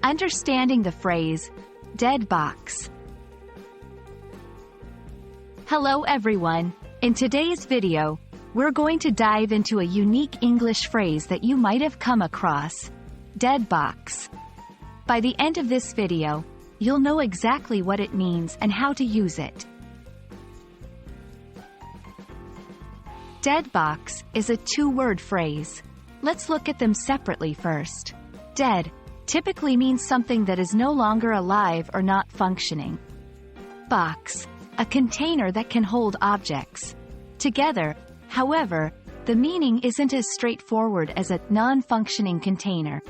Understanding the phrase, dead box. Hello everyone, in today's video, we're going to dive into a unique English phrase that you might have come across, dead box. By the end of this video, you'll know exactly what it means and how to use it. Dead box is a two-word phrase. Let's look at them separately first. Dead typically means something that is no longer alive or not functioning. Box, a container that can hold objects. Together, however, the meaning isn't as straightforward as a non-functioning container.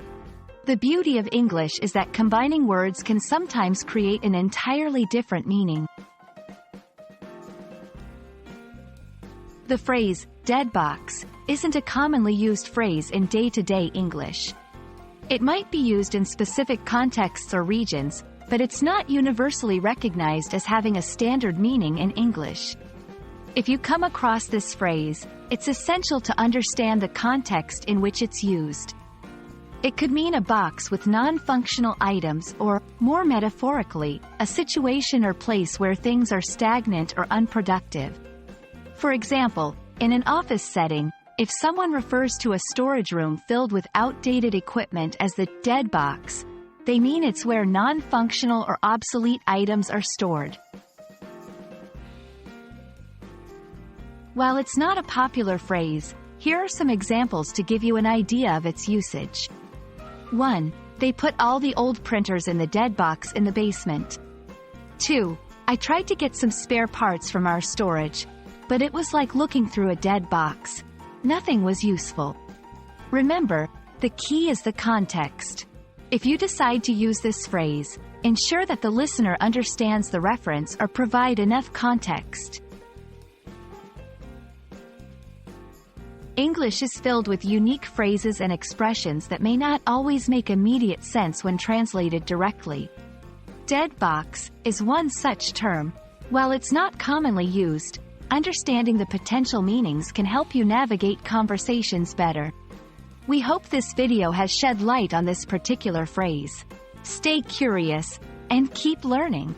The beauty of English is that combining words can sometimes create an entirely different meaning. The phrase, dead box, isn't a commonly used phrase in day-to-day English. It might be used in specific contexts or regions, but it's not universally recognized as having a standard meaning in English. If you come across this phrase, it's essential to understand the context in which it's used. It could mean a box with non-functional items or, more metaphorically, a situation or place where things are stagnant or unproductive. For example, in an office setting, if someone refers to a storage room filled with outdated equipment as the dead box, they mean it's where non-functional or obsolete items are stored. While it's not a popular phrase, here are some examples to give you an idea of its usage. 1. They put all the old printers in the dead box in the basement. 2. I tried to get some spare parts from our storage, but it was like looking through a dead box. Nothing was useful. Remember, the key is the context. If you decide to use this phrase, ensure that the listener understands the reference or provide enough context. English is filled with unique phrases and expressions that may not always make immediate sense when translated directly. Dead box is one such term. While it's not commonly used, understanding the potential meanings can help you navigate conversations better. We hope this video has shed light on this particular phrase. Stay curious, and keep learning.